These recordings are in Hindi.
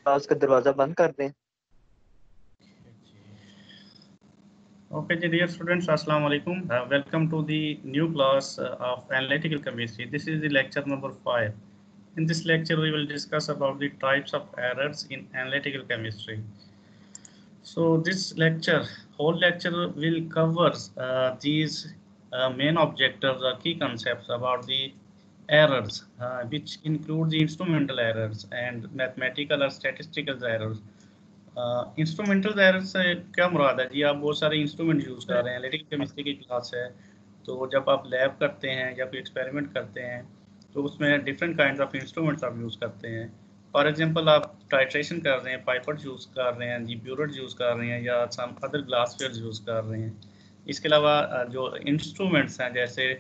क्लास का दरवाजा बंद कर दें। Okay, dear students, Assalamu alaikum. Welcome to the new class of analytical chemistry. This is the lecture number 5. In this lecture, we will discuss about the types of errors in analytical chemistry. So this lecture, whole lecture will cover these main objectives or key concepts about the errors, which include the instrumental errors and mathematical or statistical errors. Instrumental error से क्या मुराद है जी? आप बहुत सारे इंस्ट्रूमेंट यूज़ कर रहे हैं, एनालिटिकल केमिस्ट्री की क्लास है, तो जब आप लैब करते हैं या कोई एक्सपेरिमेंट करते हैं तो उसमें डिफरेंट काइंड ऑफ इंस्ट्रूमेंट्स आप यूज़ करते हैं। फॉर एग्जांपल आप टाइट्रेशन कर रहे हैं, पाइपेट यूज़ कर रहे हैं जी, ब्यूरेट यूज़ कर रहे हैं या some other glass fair use कर रहे हैं। इसके अलावा जो इंस्ट्रूमेंट्स हैं जैसे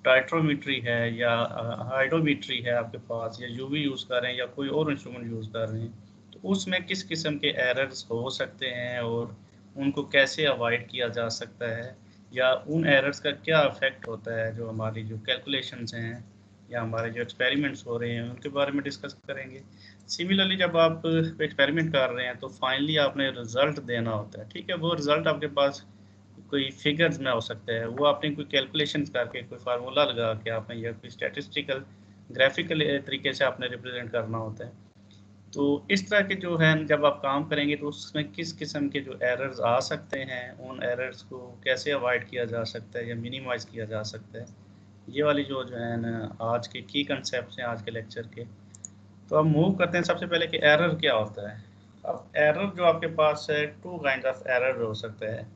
टाइट्रोमीट्री है या हाइड्रोमीट्री है आपके पास, या यूवी यूज़ कर रहे हैं या कोई और इंस्ट्रूमेंट यूज़ कर रहे हैं, तो उसमें किस किस्म के एरर्स हो सकते हैं और उनको कैसे अवॉइड किया जा सकता है, या उन एरर्स का क्या इफेक्ट होता है जो हमारी जो कैलकुलेशंस हैं या हमारे जो एक्सपेरिमेंट्स हो रहे हैं उनके बारे में डिस्कस करेंगे। सिमिलरली जब आप एक्सपेरिमेंट कर रहे हैं तो फाइनली आपने रिजल्ट देना होता है, ठीक है। वो रिजल्ट आपके पास कोई फिगर्स में हो सकता है, वो आपने कोई कैलकुलेशंस करके कोई फार्मूला लगा के आपने या कोई स्टैटिस्टिकल ग्राफिकल तरीके से आपने रिप्रेजेंट करना होता है। तो इस तरह के जो है जब आप काम करेंगे तो उसमें किस किस्म के जो एरर्स आ सकते हैं, उन एरर्स को कैसे अवॉइड किया जा सकता है या मिनिमाइज़ किया जा सकता है, ये वाली जो है ना आज के की कंसेप्ट हैं आज के लेक्चर के। तो अब मूव करते हैं सबसे पहले कि एरर क्या होता है। अब एरर जो आपके पास है, टू काइंड ऑफ एरर हो सकता है।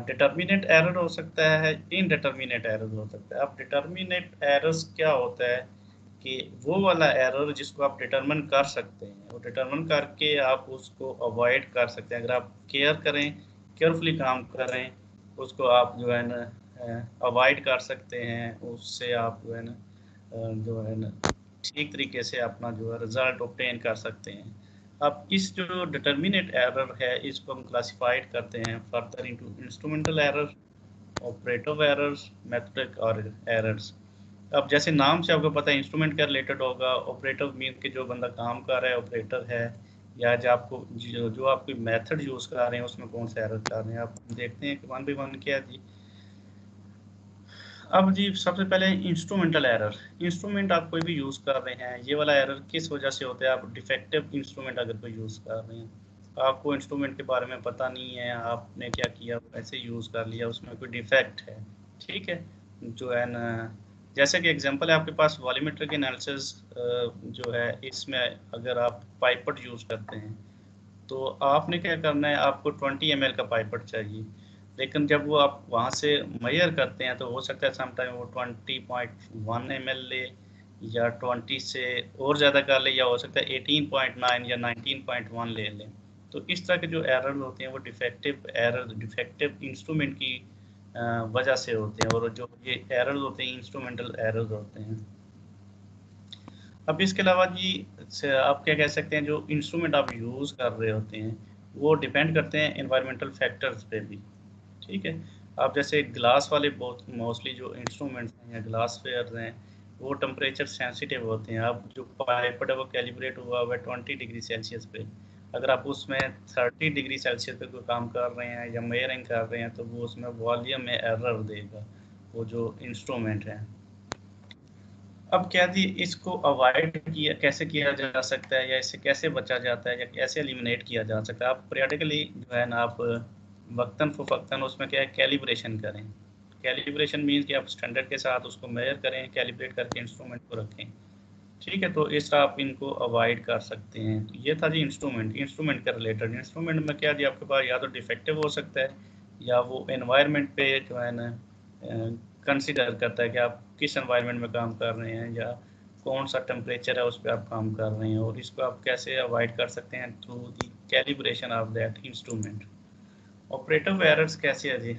डिटर्मिनेट एरर हो सकता है, इनडिटर्मिनेट एरर हो सकता है। अब डिटर्मिनेट एरर्स क्या होता है कि वो वाला एरर जिसको आप डिटरमिन कर सकते हैं, वो डिटरमिन करके आप उसको अवॉइड कर सकते हैं। अगर आप केयर करें, केयरफुली काम करें, उसको आप जो है ना अवॉइड कर सकते हैं, उससे आप जो है ना ठीक तरीके से अपना जो है रिजल्ट ऑब्टेन कर सकते हैं। अब इस जो डिटर्मिनेट एरर है इसको हम क्लासिफाइड करते हैं further into instrumental error, operative errors, methodic और एरर्स। अब जैसे नाम से आपको पता है इंस्ट्रूमेंट क्या रिलेटेड होगा, ऑपरेटिव मीन के जो बंदा काम कर रहा है ऑपरेटर है, या जो आपको जो आप कोई मेथड यूज़ कर रहे हैं उसमें कौन सा एरर कर रहे हैं। आप देखते हैं कि वन बाई वन क्या है जी। अब जी सबसे पहले इंस्ट्रूमेंटल एरर। इंस्ट्रूमेंट आप कोई भी यूज़ कर रहे हैं, ये वाला एरर किस वजह से होता है? आप डिफेक्टिव इंस्ट्रूमेंट अगर कोई यूज़ कर रहे हैं, आपको इंस्ट्रूमेंट के बारे में पता नहीं है, आपने क्या किया ऐसे यूज़ कर लिया, उसमें कोई डिफेक्ट है, ठीक है, जो है ना। जैसे कि एग्जांपल है आपके पास वॉल्यूमेट्रिक एनालिसिस जो है, इसमें अगर आप पाइपेट यूज़ करते हैं तो आपने क्या करना है, आपको 20 ml का पाइपेट चाहिए, लेकिन जब वो आप वहाँ से मेजर करते हैं तो हो सकता है समटाइम वो 20.1 ml ले, या 20 से और ज़्यादा कर ले, या हो सकता है 18.9 या 19.1 ले लें। तो इस तरह के जो एरर होते हैं वो डिफेक्टिव एरर, डिफेक्टिव इंस्ट्रूमेंट की वजह से होते हैं, और जो ये एरर होते हैं इंस्ट्रूमेंटल एरर होते हैं। अब इसके अलावा जी आप क्या कह सकते हैं, जो इंस्ट्रूमेंट आप यूज़ कर रहे होते हैं वो डिपेंड करते हैं एनवायरमेंटल फैक्टर्स पे भी, ठीक है। आप जैसे ग्लास वाले बहुत मोस्टली जो इंस्ट्रूमेंट्स हैं या ग्लास फेयर हैं वो टेम्परेचर सेंसिटिव होते हैं। आप जो पाइपेट है वो कैलिब्रेट हुआ है 20 डिग्री सेल्सियस पे, अगर आप उसमें 30 डिग्री सेल्सियस पे कोई काम कर रहे हैं या मेयरिंग कर रहे हैं तो वो उसमें वॉल्यूम में एरर देगा वो जो इंस्ट्रूमेंट है। अब क्या थी, इसको अवॉइड किया कैसे किया जा सकता है, या इससे कैसे बचा जाता है, या कैसे एलिमिनेट किया जा सकता है? आप पीरियडिकली जो है ना आप वक्तन फ़वक्तन उसमें क्या है कैलिब्रेशन करें। कैलिब्रेशन मीन्स कि आप स्टैंडर्ड के साथ उसको मेजर करें, कैलिब्रेट करके इंस्ट्रूमेंट को रखें, ठीक है। तो इस तरह आप इनको अवॉइड कर सकते हैं। तो ये था जी इंस्ट्रूमेंट के रिलेटेड। इंस्ट्रूमेंट में क्या जी आपके पास या तो डिफेक्टिव हो सकता है, या वो एनवायरनमेंट पे जो है ना कंसिडर करता है कि आप किस एनवायरनमेंट में काम कर रहे हैं या कौन सा टेम्परेचर है उस पर आप काम कर रहे हैं, और इसको आप कैसे अवॉइड कर सकते हैं through the calibration of that instrument. Operative errors कैसे है जी?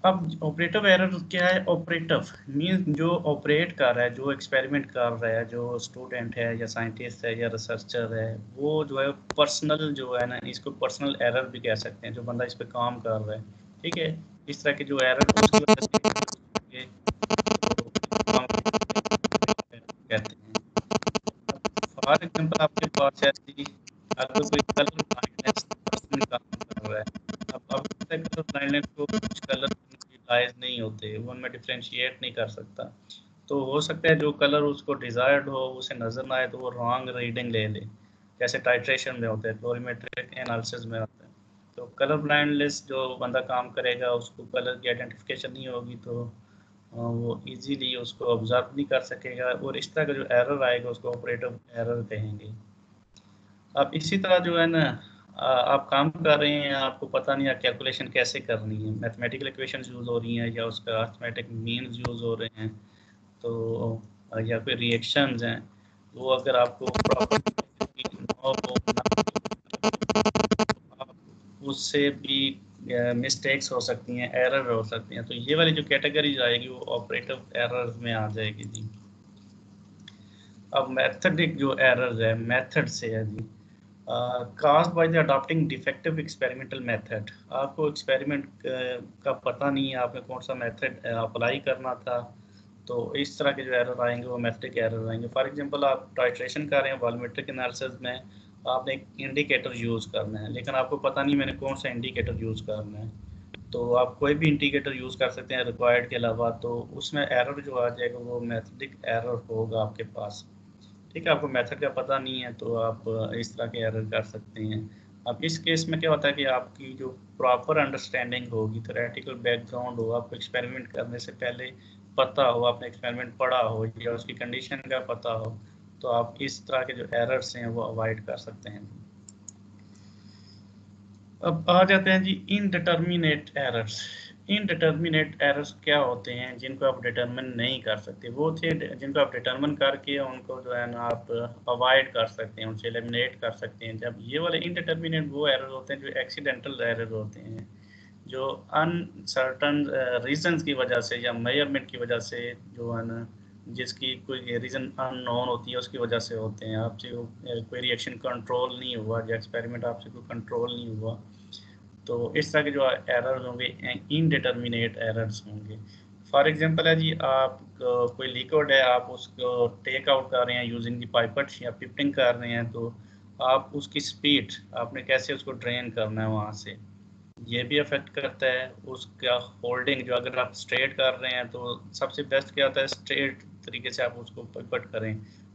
अब ऑपरेटिव एरर क्या है? ऑपरेटिव मीन्स जो ऑपरेट कर रहा है, जो एक्सपेरिमेंट कर रहा है, जो स्टूडेंट है या साइंटिस्ट है या रिसर्चर है, वो जो है पर्सनल जो है ना, इसको पर्सनल एरर भी कह सकते हैं, जो बंदा इस पे काम कर रहा है, ठीक है। इस तरह के जो एरर उसकी वजह से काम कहते हैं। पास है जी, अगर कोई कलर ब्लाइंडनेस पर्सन काम कर रहा है, अब कलर ब्लाइंडनेस को कुछ कलर रियलाइज नहीं होते, वो उनमें डिफ्रेंशिएट नहीं कर सकता, तो हो सकता है जो कलर उसको डिजायर्ड हो उसे नजर ना आए तो वो रॉन्ग रीडिंग ले ले, जैसे टाइट्रेशन में होता है, क्लोरीमेट्रिक एनालिसिस में होता है। तो कलर ब्लाइंडनेस जो बंदा काम करेगा उसको कलर की आइडेंटिफिकेशन नहीं होगी, तो वो इजीली उसको ऑब्जर्व नहीं कर सकेगा, और इस तरह का जो एरर आएगा उसको ऑपरेटिव एरर कहेंगे। अब इसी तरह जो है ना, आप काम कर रहे हैं, आपको पता नहीं है कैलकुलेशन कैसे करनी है, मैथमेटिकल इक्वेशंस यूज हो रही हैं या उसका अरिथमेटिक मीन्स यूज हो रहे हैं, तो या कोई रिएक्शंस हैं, वो अगर आपको उससे भी मिस्टेक्स हो सकती हैं, एरर हो सकती हैं, तो ये वाली जो कैटेगरीज आएगी वो ऑपरेटिव एरर्स में आ जाएगी जी। अब मेथडिक जो एरर्स है मेथड से है जी, caused by the adopting defective experimental method, आपको एक्सपेरिमेंट का पता नहीं है आपने कौन सा मेथड अप्लाई करना था, तो इस तरह के जो एरर आएंगे वो मेथडिक एरर आएंगे। फॉर एग्जांपल आप टाइट्रेशन कर रहे हैं वॉल्यूमेट्रिक एनालिसिस में, आपने एक इंडिकेटर यूज़ करना है, लेकिन आपको पता नहीं मैंने कौन सा इंडिकेटर यूज़ करना है, तो आप कोई भी इंडिकेटर यूज़ कर सकते हैं रिक्वायर्ड के अलावा, तो उसमें एरर जो आ जाएगा वो मेथडिक एरर होगा आपके पास। ठीक है, आपको मेथड का पता नहीं है तो आप इस तरह के एरर कर सकते हैं। अब इस केस में क्या होता है कि आपकी जो प्रॉपर अंडरस्टैंडिंग होगी, थ्योरेटिकल बैकग्राउंड हो, आपको एक्सपेरिमेंट करने से पहले पता हो, आपने एक्सपेरिमेंट पढ़ा हो या उसकी कंडीशन का पता हो, तो आप इस तरह के जो एरर्स हैं वो अवॉइड कर सकते हैं। अब आ जाते हैं जी इनडिटर्मिनेट एरर्स। इनडिटर्मिनेट एरर्स क्या होते हैं जिनको आप डिटर्मिन नहीं कर सकते, वो थे जिनको आप डिटर्मिन करके उनको जो है ना आप अवॉइड कर सकते हैं, उनसे एलिमिनेट कर सकते हैं। जब ये वाले इनडिटर्मिनेट वो एरर होते हैं जो एक्सीडेंटल एरर होते हैं, जो अनसर्टन रीजंस की वजह से या मेजरमेंट की वजह से जो है ना, जिसकी कोई रीज़न अननोन होती है उसकी वजह से होते हैं, आपसे कोई रिएक्शन कंट्रोल नहीं हुआ या एक्सपेरिमेंट आपसे कोई कंट्रोल नहीं हुआ, तो इस तरह के जो एरर्स होंगे इनडिटर्मिनेट एरर्स होंगे। फॉर एग्जांपल है जी, आप कोई लिक्विड है, आप उसको टेक आउट कर रहे हैं यूजिंग दी पाइपेट या पिपिंग कर रहे हैं, तो आप उसकी स्पीड, आपने कैसे उसको ड्रेन करना है वहाँ से, ये भी अफेक्ट करता है। उसका होल्डिंग, जो अगर आप स्ट्रेट कर रहे हैं तो सबसे बेस्ट क्या होता है स्ट्रेट तरीके से आप उसको पिपट करें,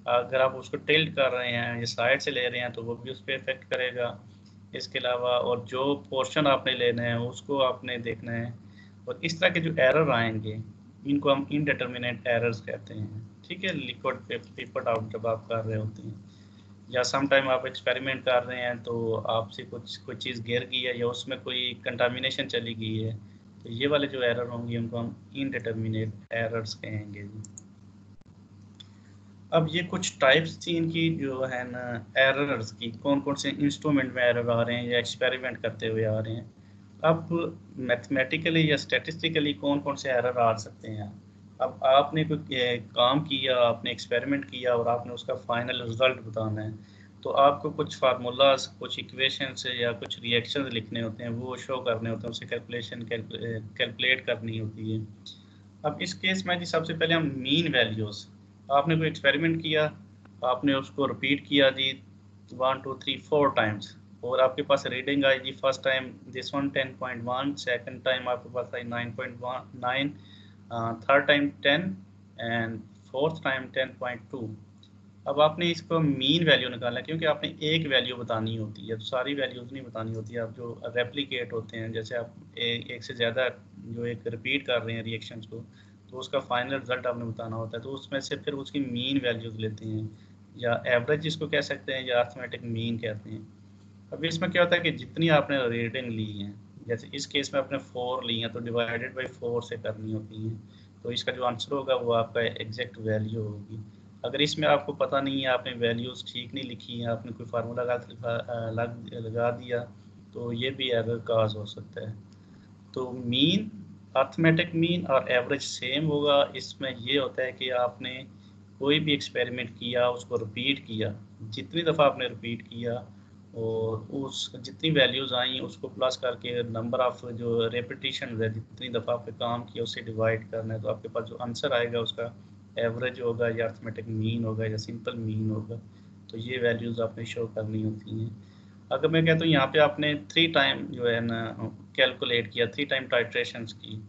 अगर आप उसको टिल्ट कर रहे हैं या साइड से ले रहे हैं तो वो भी उस पर इफेक्ट करेगा। इसके अलावा और जो पोर्शन आपने लेना है उसको आपने देखना है, और इस तरह के जो एरर आएंगे इनको हम इनडिटर्मिनेट एरर्स कहते हैं। ठीक है, लिक्विड पे पिपट आउट जब आप कर रहे होते हैं, या सम टाइम आप एक्सपेरिमेंट कर रहे हैं तो आपसे कुछ कोई चीज़ गिर गई है या उसमें कोई कंटामिनेशन चली गई है, तो ये वाले जो एरर होंगे उनको हम इनडिटर्मिनेट एरर्स कहेंगे जी। अब ये कुछ टाइप्स थी इनकी जो है ना एरर्स की, कौन कौन से इंस्ट्रूमेंट में एरर आ रहे हैं या एक्सपेरिमेंट करते हुए आ रहे हैं। अब मैथमेटिकली या स्टैटिस्टिकली कौन कौन से एरर आ सकते हैं। अब आपने कोई काम किया, आपने एक्सपेरिमेंट किया और आपने उसका फाइनल रिजल्ट बताना है, तो आपको कुछ फार्मूलाज, कुछ इक्वेशन से या कुछ रिएक्शन लिखने होते हैं, वो शो करने होते हैं, उससे कैलकुलेट करनी होती है। अब इस केस में जी सबसे पहले हम मीन वैल्यूज़, आपने कोई एक्सपेरिमेंट किया, आपने उसको रिपीट किया जी 1 2 3 4 टाइम्स, और आपके पास रीडिंग आई जी first time this one 10.1, second time आपके पास आई 9.9, third time 10 and fourth time 10.2। अब आपने इसको मीन वैल्यू निकालना है, क्योंकि आपने एक वैल्यू बतानी होती है, तो सारी वैल्यूज़ नहीं बतानी होती है। आप जो रेप्लिकेट होते हैं, जैसे आप एक से ज़्यादा जो एक रिपीट कर रहे हैं रिएक्शंस को, तो उसका फाइनल रिजल्ट आपने बताना होता है, तो उसमें से फिर उसकी मीन वैल्यूज़ लेते हैं, या एवरेज जिसको कह सकते हैं, या अर्थमेटिक मीन कहते हैं। अब इसमें क्या होता है कि जितनी आपने रीडिंग ली है, जैसे इस केस में आपने 4 ली हैं तो डिवाइडेड बाई 4 से करनी होती हैं, तो इसका जो आंसर होगा वो आपका एग्जैक्ट वैल्यू होगी। अगर इसमें आपको पता नहीं है, आपने वैल्यूज़ ठीक नहीं लिखी हैं, आपने कोई फार्मूला गलत लगा दिया, तो ये भी एरर काज हो सकता है। तो मीन, अर्थमेटिक मीन और एवरेज सेम होगा। इसमें ये होता है कि आपने कोई भी एक्सपेरिमेंट किया, उसको रिपीट किया, जितनी दफ़ा आपने रिपीट किया और उस जितनी वैल्यूज़ आई उसको प्लस करके नंबर ऑफ जो रेपिटेशन है, जितनी दफ़ा आपने काम किया उससे डिवाइड करना है, तो आपके पास जो आंसर आएगा उसका एवरेज होगा या अर्थमेटिक मीन होगा या सिंपल मीन होगा। तो ये वैल्यूज़ आपने शो करनी होती हैं। अगर मैं कहता हूँ यहाँ पे आपने 3 टाइम जो है ना कैलकुलेट किया, 3 टाइम टाइट्रेशंस की,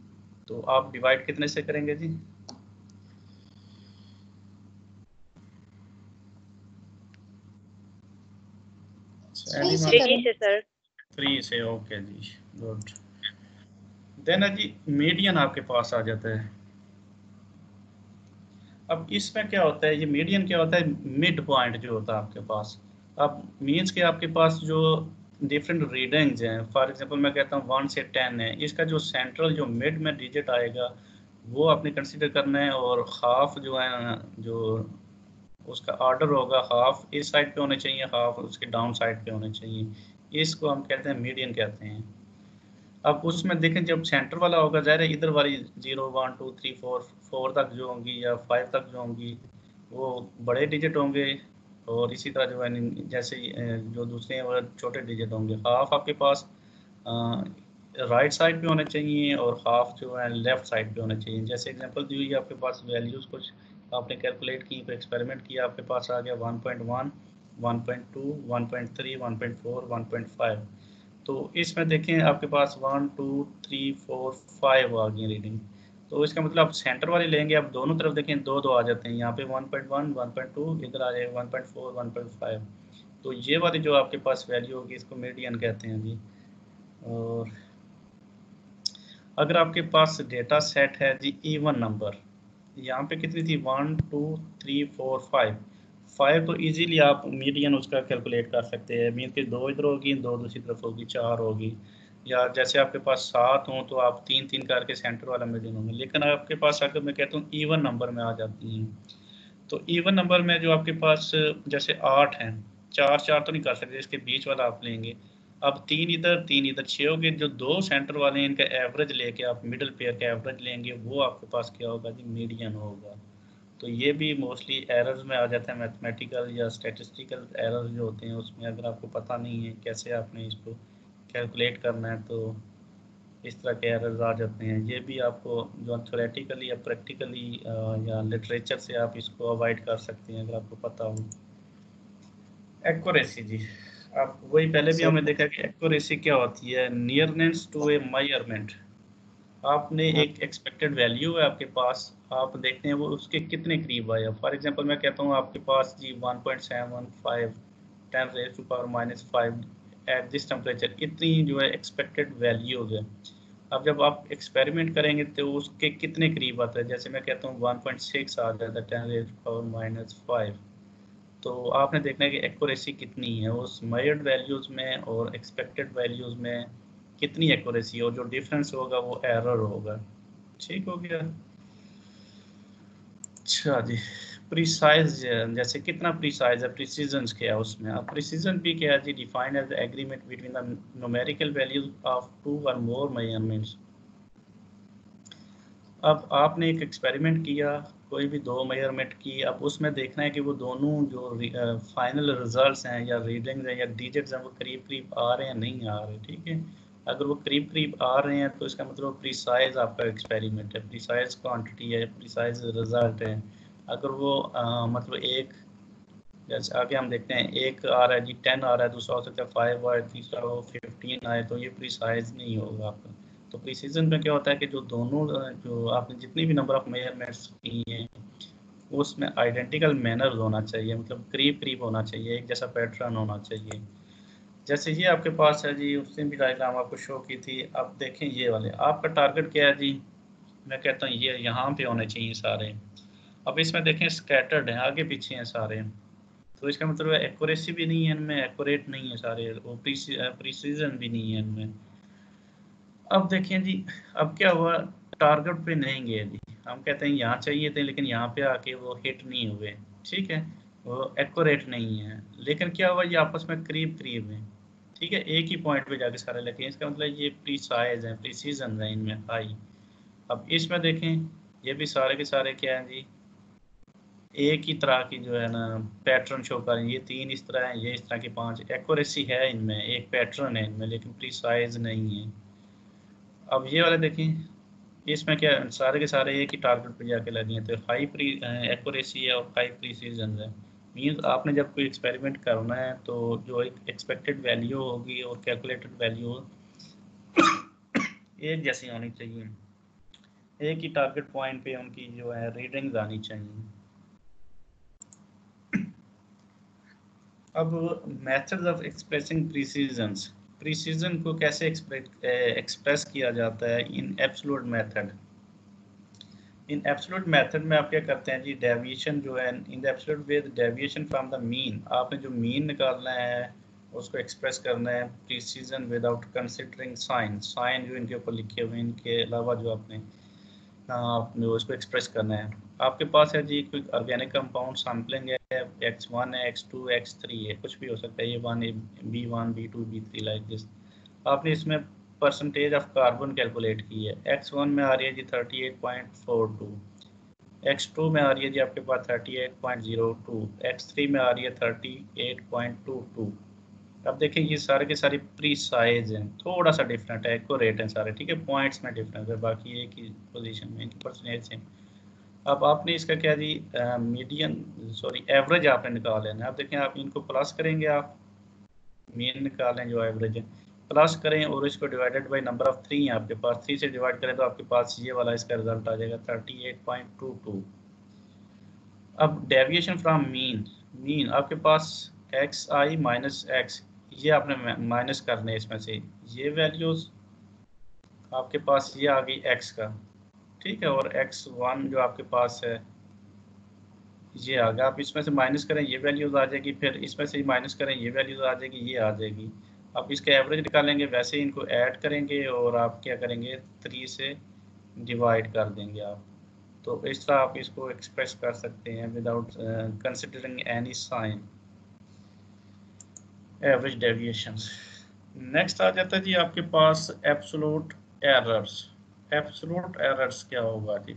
तो आप डिवाइड कितने से करेंगे जी? थ्री से सर। 3 से, ओके जी, गुड। देन जी मीडियन आपके पास आ जाता है। अब इसमें क्या होता है, ये मीडियन क्या होता है, मिड पॉइंट जो होता है आपके पास। अब मीन्स के आपके पास जो डिफरेंट रीडिंग्स हैं, फॉर एग्जांपल मैं कहता हूँ 1 से 10 है, इसका जो सेंट्रल जो मिड में डिजिट आएगा वो आपने कंसीडर करना है, और हाफ जो है जो उसका ऑर्डर होगा, हाफ इस साइड पे होने चाहिए, हाफ उसके डाउन साइड पे होने चाहिए। इसको हम कहते हैं मीडियन कहते हैं। अब उसमें देखें जब सेंटर वाला होगा, ज़ाहिर है इधर वाली 0 1 2 3 4 तक जो होंगी या 5 तक जो होंगी वो बड़े डिजिट होंगे, और इसी तरह जो है जैसे जो दूसरे हैं वो छोटे डिजिट होंगे। हाफ आपके पास राइट साइड पे होने चाहिए और हाफ जो है लेफ्ट साइड पे होने चाहिए। जैसे एग्जांपल दी हुई है आपके पास वैल्यूज़ कुछ आपने कैलकुलेट की, एक्सपेरिमेंट किया, आपके पास आ गया 1.1 1.2 1.3 1.4 1.5। तो इसमें देखें आपके पास 1 2 3 4 5 आ गई रीडिंग। तो इसका मतलब आप सेंटर वाली लेंगे, आप दोनों तरफ देखें दो दो आ जाते हैं, यहाँ पे 1.1 1.2, इधर आ जाएगा 1.4 1.5। तो ये वाली जो आपके पास वैल्यू होगी इसको मीडियन कहते हैं जी। और अगर आपके पास डेटा सेट है जी इवन नंबर, यहाँ पे कितनी थी 1 2 3 4 5, 5 तो इजीली आप मीडियन उसका कैलकुलेट कर सकते हैं। मीन के 2 इधर होगी, 2 दूसरी तरफ होगी, 4 होगी। या जैसे आपके पास 7 हों तो आप 3 3 करके सेंटर वाला मीडियन होंगे। लेकिन आपके पास अगर मैं कहता हूँ इवन नंबर में आ जाती हैं, तो इवन नंबर में जो आपके पास जैसे 8 हैं, 4 4 तो नहीं कर सकते, इसके बीच वाला आप लेंगे। अब 3 इधर 6 हो गए, जो 2 सेंटर वाले हैं इनका एवरेज लेके आप मिडिल पेयर का एवरेज लेंगे, वो आपके पास क्या होगा जी, मीडियन होगा। तो ये भी मोस्टली एरर्स में आ जाता है, मैथमेटिकल या स्टैटिस्टिकल एरर्स जो होते हैं उसमें अगर आपको पता नहीं है कैसे आपने इसको कैलकुलेट करना है तो इस तरह के एरर्स आ जाते हैं। ये भी आपको जो थ्योरेटिकली या प्रैक्टिकली या लिटरेचर से आप इसको अवॉइड कर सकते हैं अगर आपको पता हो। एक्यूरेसी जी, आप वही पहले भी हमने देखा कि एक्यूरेसी क्या होती है, नियरनेस टू ए मेजरमेंट। आपने एक एक्सपेक्टेड वैल्यू है आपके पास, आप देखते हैं वो उसके कितने करीब आया। फॉर एग्जांपल मैं कहता हूँ आपके पास जी 1.75 10⁻⁵ एट दिस टेम्परेचर, इतनी जो है एक्सपेक्टेड वैल्यूज है। अब जब आप एक्सपेरिमेंट करेंगे तो उसके कितने करीब आता है, जैसे मैं कहता हूँ 1.6 आ जाता है 10⁻⁵ तो आपने देखना है कि एक्यूरेसी कितनी है उस मेजर्ड वैल्यूज़ में और एक्सपेक्टेड वैल्यूज़ में, कितनी एक्यूरेसी हो, जो डिफरेंस होगा वो एरर होगा। ठीक हो गया। अच्छा जी, प्रिसाइज जैसे कितना प्रिसाइज है, प्रिसीजन क्या है उसमें। अब प्रिसीजन भी क्या है जी, defined as the agreement between the numerical values of 2 और मोर मेजरमेंट्स। अब आपने एक एक्सपेरिमेंट किया, कोई भी 2 मेजरमेंट की, अब उसमें देखना है कि वो दोनों जो फाइनल रिजल्ट्स हैं या रीडिंग्स हैं या डिजिट्स हैं वो करीब करीब आ रहे हैं नहीं आ रहे। ठीक है, अगर वो करीब करीब आ रहे हैं तो इसका मतलब प्रिसाइज आपका एक्सपेरिमेंट है, प्रिसाइज क्वांटिटी है, प्रिसाइज रिजल्ट है। अगर वो मतलब एक, जैसे आगे हम देखते हैं एक आ रहा है जी 10 आ रहा है, दूसरा हो सकता है 5 आए, तीसरा हो 15 आए, तो ये प्रिसाइज नहीं होगा आपका। तो प्रिसीजन में क्या होता है कि जो दोनों जो आपने जितनी भी नंबर ऑफ मेजरमेंट्स की हैं उसमें आइडेंटिकल मैनर होना चाहिए, मतलब करीब करीब होना चाहिए, एक जैसा पैटर्न होना चाहिए। जैसे ये आपके पास है जी, उसने भी डायग्राम आपको शो की थी। अब देखें ये वाले, आपका टारगेट क्या है जी, मैं कहता हूँ ये यहाँ पे होने चाहिए सारे। अब इसमें देखें स्कैटर्ड हैं, आगे पीछे हैं सारे, तो इसका मतलब एक्यूरेसी भी नहीं है इनमें, एक्यूरेट नहीं है सारे, वो प्रिसीजन भी नहीं है इनमें। अब देखें जी, अब क्या हुआ, टारगेट पे नहीं गए जी, हम कहते हैं यहाँ चाहिए थे लेकिन यहाँ पे आके वो हिट नहीं हुए। ठीक है, वो एक्यूरेट नहीं है, लेकिन क्या हुआ ये आपस में करीब करीब है। ठीक है, एक ही पॉइंट पे जाके सारे लगे, इसका मतलब ये प्रीसाइज है, प्रिसीजन है इनमें हाई। अब इसमें देखें ये भी सारे के सारे क्या हैं जी, एक ही तरह की जो है ना पैटर्न शो कर रहे हैं, ये 3 इस तरह है, ये इस तरह के 5, एक्यूरेसी है इनमें, एक पैटर्न है इनमें लेकिन प्रीसाइज नहीं है। अब ये वाले देखें, इसमें क्या सारे के सारे एक ही टारगेट पे जाके लगे हैं, तो हाई प्री एक्यूरेसी है और हाई प्रिसीजन है। मीन्स आपने जब कोई एक्सपेरिमेंट करना है तो जो एक एक्सपेक्टेड वैल्यू होगी और कैलकुलेटेड वैल्यू एक जैसी होनी चाहिए, एक ही टारगेट पॉइंट पे उनकी जो है रीडिंग्स आनी चाहिए। अब मेथड्स ऑफ एक्सप्रेसिंग प्रीसीजन को कैसे एक्सप्रेस किया जाता है in absolute method. In absolute method में आप क्या करते हैं जी, डेविएशन जो है in the absolute way deviation from the mean, आपने जो मीन निकालना है उसको एक्सप्रेस करना है प्रीसीजन विदाउट कंसिडरिंग साइन जो इनके ऊपर लिखे हुए हैं, इनके अलावा जो आपने उसको एक्सप्रेस करना है। आपके पास है जी कोई ऑर्गेनिक कंपाउंड सैम्पलिंग है, X1 है, X2 X3 है, कुछ भी हो सकता है, ये B1 B2 B3 like this. आपने इसमें परसेंटेज ऑफ कार्बन कैलकुलेट की है। X1 में आ रही है जी 38.42, X2 में आ रही है जी आपके पास 38.02, X3 में आ रही है 38.22। अब देखें ये सारे के सारे प्रीसाइज हैं, थोड़ा सा डिफरेंट है, एक्यूरेट हैं सारे, ठीक है, पॉइंट्स में डिफरेंस है, बाकी एक ही पोजीशन में इनकी परसेंटेज सेम। अब आपने इसका क्या जी एवरेज आपने निकाल लेना है। अब देखें आप इनको प्लस करेंगे, आप मीन निकालें जो एवरेज है, प्लस करें और इसको डिवाइडेड बाई नंबर ऑफ 3 है आपके पास, 3 से डिवाइड करें तो आपके पास ये वाला इसका रिजल्ट आ जाएगा 38.22। अब डेविएशन फ्रॉम मीन आपके पास xi माइनस x, ये आपने माइनस करने हैं इसमें से, ये वैल्यूज आपके पास ये आ गई x का, ठीक है, और x1 जो आपके पास है ये आ गया। आप इसमें से माइनस करें ये वैल्यूज आ जाएगी, फिर इसमें से माइनस करें ये वैल्यूज आ जाएगी, ये आ जाएगी। आप इसका एवरेज निकालेंगे, वैसे इनको ऐड करेंगे और आप क्या करेंगे 3 से डिवाइड कर देंगे आप। तो इस तरह आप इसको एक्सप्रेस कर सकते हैं without considering any sign, average deviations. Next आ जाता है जी आपके पास एब्सोल्यूट एरर्स। एब्सोल्यूट एरर्स क्या होगा जी,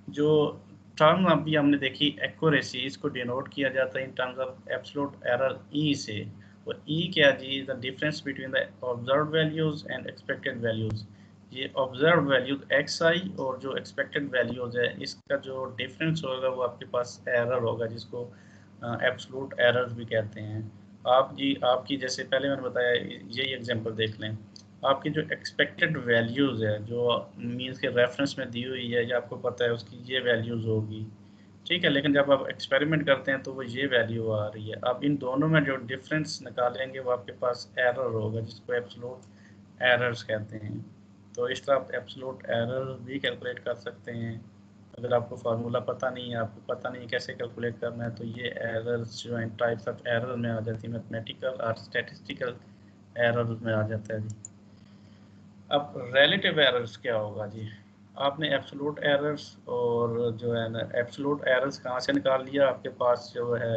जो टर्म अभी हमने देखी एक्यूरेसी, इसको डिनोट किया जाता है in terms of absolute error E से। और ई क्या जी, the difference between the observed values and expected values. ये ऑब्जर्व वैल्यूज एक्स आई और जो एक्सपेक्टेड वैल्यूज है इसका जो डिफरेंस होगा वो आपके पास एरर होगा, जिसको एब्सोल्यूट एरर्स भी कहते हैं। आप जी आपकी जैसे पहले मैंने बताया, यही एग्जांपल देख लें, आपकी जो एक्सपेक्टेड वैल्यूज़ है जो मीन्स के रेफरेंस में दी हुई है या आपको पता है उसकी ये वैल्यूज़ होगी, ठीक है, लेकिन जब आप एक्सपेरिमेंट करते हैं तो वो ये वैल्यू आ रही है। आप इन दोनों में जो डिफरेंस निकालेंगे वो आपके पास एरर होगा, जिसको एब्सोल्यूट एरर्स कहते हैं। तो इस तरह आप एब्सोल्यूट एरर भी कैलकुलेट कर सकते हैं। अगर आपको फार्मूला पता नहीं है, आपको पता नहीं कैसे कैलकुलेट करना है, तो ये एरर्स जो हैं टाइप्स ऑफ एरर में आ जाती है, मैथमेटिकल और स्टैटिस्टिकल एरर में आ जाता है जी। अब रिलेटिव एरर्स क्या होगा जी, आपने एब्सोल्यूट एरर्स और जो है ना एब्सोल्यूट एरर्स कहाँ से निकाल लिया, आपके पास जो है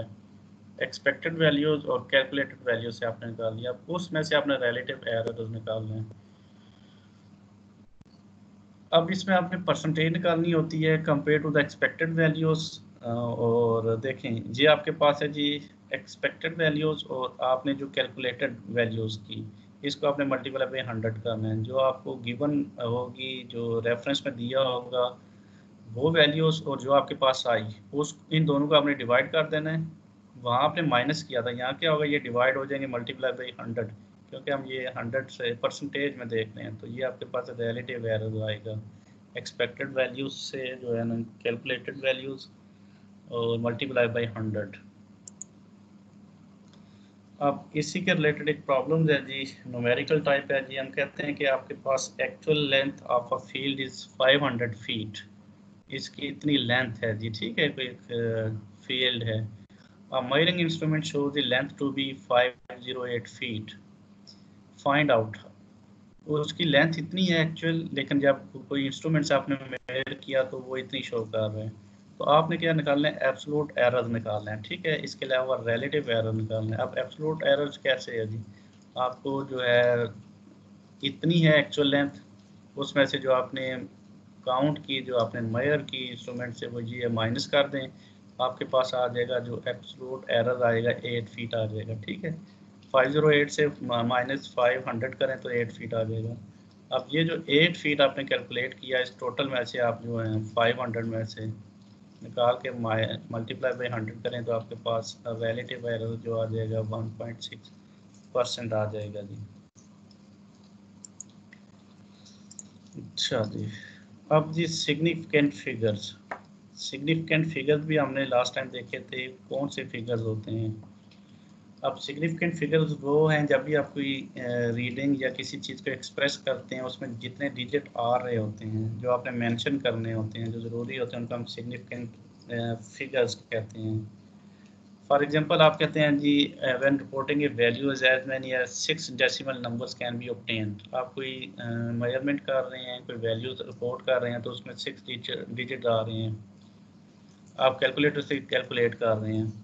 एक्सपेक्टेड वैल्यूज और कैलकुलेटेड वैल्यूज से आपने निकाल लिया, उसमें से आपने रिलेटिव एरर्स निकालने हैं। अब इसमें आपने परसेंटेज निकालनी होती है compare to the expected values. और देखें ये आपके पास है जी एक्सपेक्टेड वैल्यूज और आपने जो कैलकुलेटेड वैल्यूज की, इसको आपने मल्टीप्लाई बाई 100 करना है। जो आपको गिवन होगी, जो रेफरेंस में दिया होगा वो वैल्यूज और जो आपके पास आई, उस इन दोनों को आपने डिवाइड कर देना है। वहाँ आपने माइनस किया था, यहाँ क्या होगा, ये डिवाइड हो जाएंगे मल्टीप्लाई बाई 100, क्योंकि हम ये 100 से परसेंटेज में देख रहे हैं। तो ये आपके पास रिलेटिव एरर आएगा एक्सपेक्टेड वैल्यूज से जो है ना कैलकुलेटेड वैल्यूज और मल्टीप्लाई बाई 100। अब इसी के रिलेटेड एक प्रॉब्लम है जी, न्यूमेरिकल टाइप है जी। हम कहते हैं कि आपके पास actual length of a field is 500 feet, इसकी इतनी लेंथ है जी, ठीक है, कोई फील्ड है। Measuring instrument show the length to be 508 feet, find out. उसकी लेंथ इतनी है एक्चुअल, लेकिन जब कोई इंस्ट्रूमेंट से आपने मेजर किया तो वो इतनी शो कर रहे हैं। तो आपने क्या निकालना है, एब्सोल्यूट एरर निकालना है, ठीक है, इसके अलावा रिलेटिव एरर निकालना है। अब एब्सोल्यूट एरर कैसे है जी, आपको जो है इतनी है एक्चुअल लेंथ, उसमें से जो आपने काउंट की, जो आपने मेजर की इंस्ट्रूमेंट से, वो ये माइनस कर दें, आपके पास आ जाएगा जो एब्सोल्यूट एरर आएगा 8 फीट आ जाएगा, ठीक है। 508 से माइनस 500 करें तो 8 फीट आ जाएगा। अब ये जो 8 फीट आपने कैलकुलेट किया, इस टोटल में से आप जो है 500 में से निकाल के मल्टीप्लाई बाई 100 करें तो आपके पास रिलेटिव एरर जो आ जाएगा 1.6% आ जाएगा जी। अच्छा जी, अब जी सिग्निफिकेंट फिगर्स भी हमने लास्ट टाइम देखे थे। कौन से फिगर्स होते हैं? अब सिग्निफिकेंट फिगर्स वो हैं जब भी आप कोई रीडिंग या किसी चीज़ को एक्सप्रेस करते हैं, उसमें जितने डिजिट आ रहे होते हैं जो आपने मेंशन करने होते हैं, जो ज़रूरी होते हैं, उनको हम सिग्निफिकेंट फिगर्स कहते हैं। फॉर एग्जांपल आप कहते हैं जी when reporting a values as many as 6 decimal numbers can be obtained. आप कोई मेजरमेंट कर रहे हैं, कोई वैल्यूज रिपोर्ट कर रहे हैं तो उसमें 6 डिजिट आ रहे हैं, आप कैलकुलेटर से कैलकुलेट कर रहे हैं,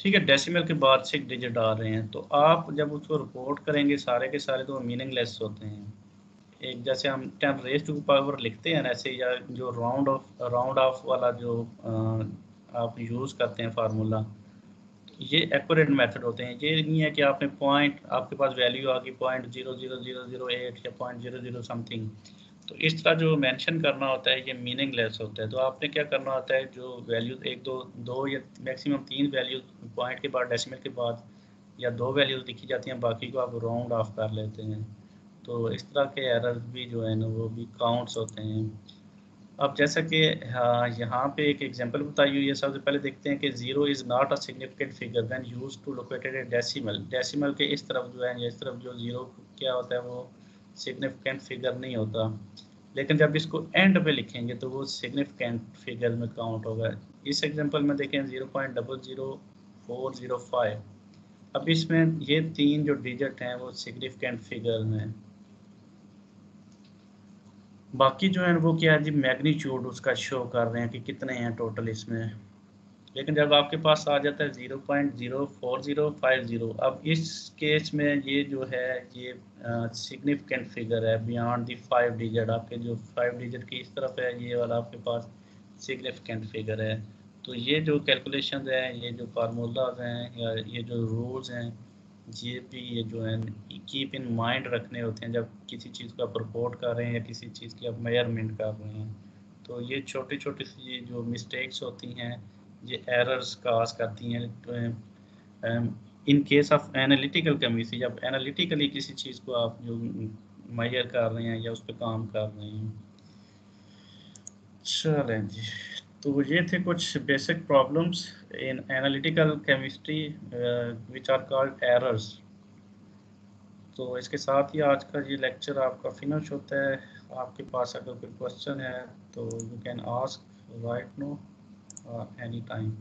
ठीक है। डेसिमल के बाद 6 डिजिट आ रहे हैं, तो आप जब उसको रिपोर्ट करेंगे सारे के सारे तो वो मीनिंगलेस होते हैं। एक जैसे हम 10 रेज़ टू पावर लिखते हैं ऐसे, या जो राउंड ऑफ वाला जो आप यूज़ करते हैं फार्मूला, ये एक्यूरेट मेथड होते हैं। ये नहीं है कि आपने पॉइंट, आपके पास वैल्यू आ गई 0.00008 या 0.00 समथिंग, तो इस तरह जो मेंशन करना होता है ये मीनिंगलेस होता है। तो आपने क्या करना होता है, जो वैल्यूज एक दो या मैक्सिमम 3 वैल्यूज पॉइंट के बाद, डेसिमल के बाद या 2 वैल्यूज लिखी जाती हैं, बाकी को आप राउंड ऑफ कर लेते हैं। तो इस तरह के एरर्स भी जो है ना वो भी काउंट्स होते हैं। अब जैसा कि हाँ, यहाँ पे एक एग्जांपल बताई हुई है। सबसे पहले देखते हैं कि 0 is not a significant figure when used to located a decimal. Decimal के इस तरफ जो है या इस तरफ जो 0 क्या होता है वो सिग्निफिकेंट फिगर नहीं होता, लेकिन जब इसको एंड पे लिखेंगे तो वो सिग्निफिकेंट फिगर में काउंट होगा। इस एग्जांपल में देखें 0.00405। अब इसमें ये 3 जो डिजिट हैं वो सिग्निफिकेंट फिगर हैं। बाकी जो है वो क्या है जी, मैग्नीट्यूड उसका शो कर रहे हैं कि कितने हैं टोटल इसमें। लेकिन जब आपके पास आ जाता है 0.04050, अब इस केस में ये जो है ये सिग्निफिकेंट फिगर है बियॉन्ड द 5 डिजिट। आपके जो 5 डिजिट की इस तरफ है ये वाला आपके पास सिग्निफिकेंट फिगर है। तो ये जो कैलकुलेशन है, ये जो फार्मूलाज हैं या ये जो रूल्स हैं, ये भी ये जो है कीप इन माइंड रखने होते हैं जब किसी चीज़ को आप रिपोर्ट कर रहे हैं या किसी चीज़ की आप मेजरमेंट कर रहे हैं। तो ये छोटी छोटी सी जो मिस्टेक्स होती हैं ये एरर्स काज करती हैं in case of analytical committee, जब एनालिटिकली किसी चीज़ को आप जो मेजर कर रहे हैं या उस पर काम कर रहे हैं। चलें जी, तो ये थे कुछ basic problems in analytical chemistry which are called errors. तो इसके साथ ही आज का ये लेक्चर आपका फिनिश होता है। आपके पास अगर कोई क्वेश्चन है तो you can ask right no any time.